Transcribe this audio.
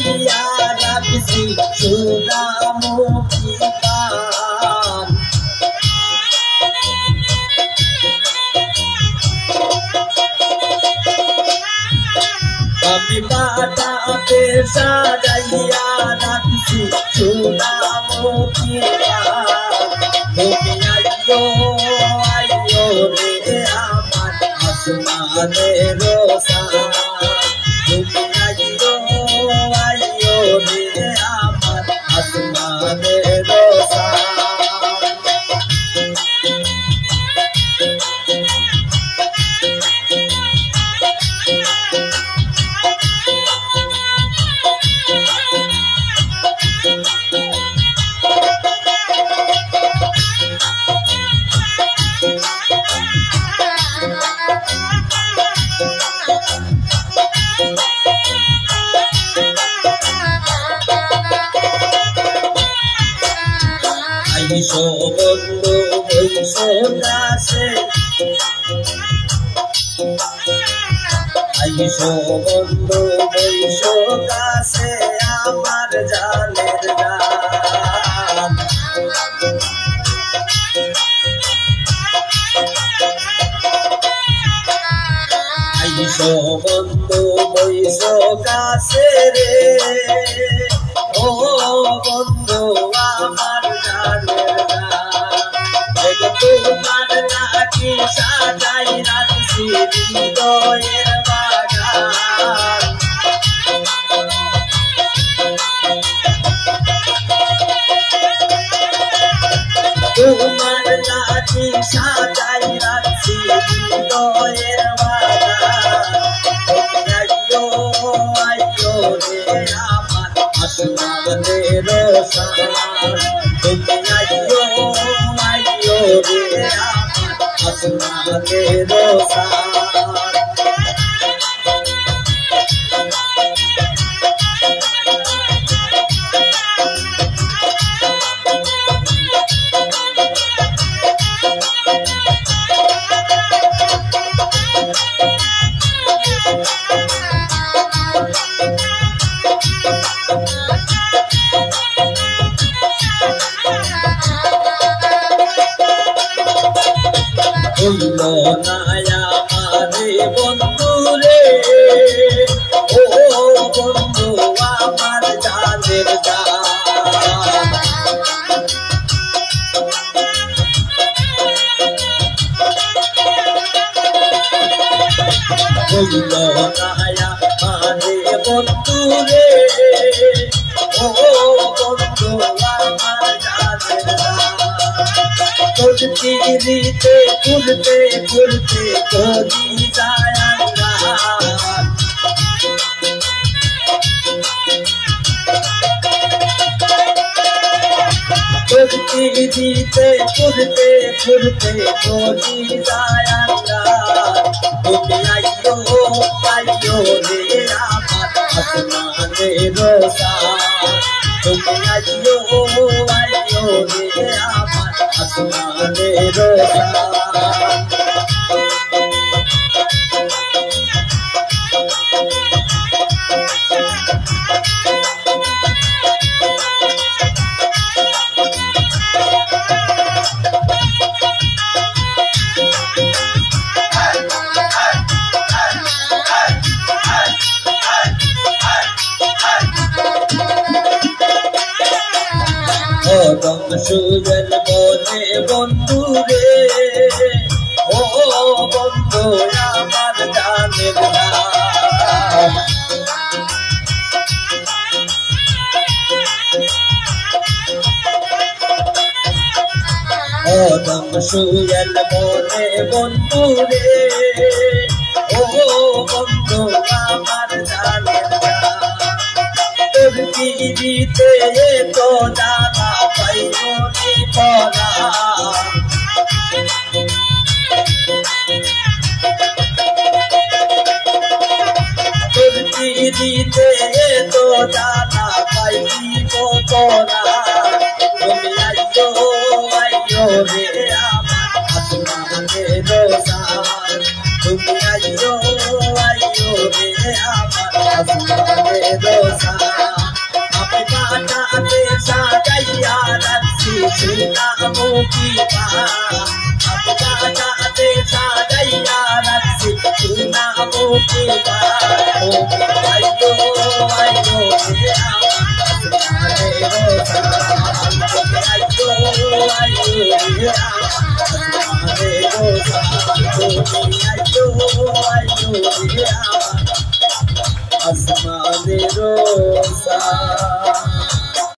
সাজাইয়া রাখছি সোনামুখী পান আমি বাটাতে সাজাইয়া রাখছি সোনামুখী পান তুমি আইয়ো আইয়ো রে আমার আসমানের সান তুমি আইয়ো আইয়ো রে আমার আসমানের সান আইসো বন্ধু বইসো কাছে আইসো বন্ধু বইসো কাছে আমার জানের গান আইসো বন্ধু বইসো কাছে রে ও বন্ধু আমার জানের গান তোমার নাকি সাজাই রাখছি হৃদয়ের বাগান তোমার নাকি সাজাই রাখছি হৃদয়ের বাগান আইয়ো আইয়ো রে আমার আসমানের সান তুমি আইয়ো আইয়ো রে আমার আসমানের সান হইল না আমারে বন্ধু রে ও বন্ধু আমার জানের গান হইল না আমারে বন্ধু রে ও বন্ধু আমার জানের গান দিতে ঘুরতে ঘুরতে করি যায়াঙ্গান দিতে ঘুরতে ঘুরতে করি যায়াঙ্গান তুমি আইয়ো আইয়ো রে আমার আসমানের সান তুমি আইয়ো আইয়ো রে আমার আসমানের সান কদম সুজল বনে বন্ধু রে ও বন্ধু আমার জানের গান কদম সুজল বনে বন্ধু রে ও বন্ধু আমার জানের গান তোর দিতে তো জানা পাইনি পরা তোর দিতে তো জানা পাইনি পরা তুমি আইয়ো আইয়ো রে আমার আসমানের সান তুমি আইয়ো আইয়ো রে আমার আসমানের সান मुकीबा अपना चाहते साजैया रखी सुना मुकीबा ओ आयो आयो आसमाने रोसा आयो आयो आसमाने रोसा आयो आयो आसमाने रोसा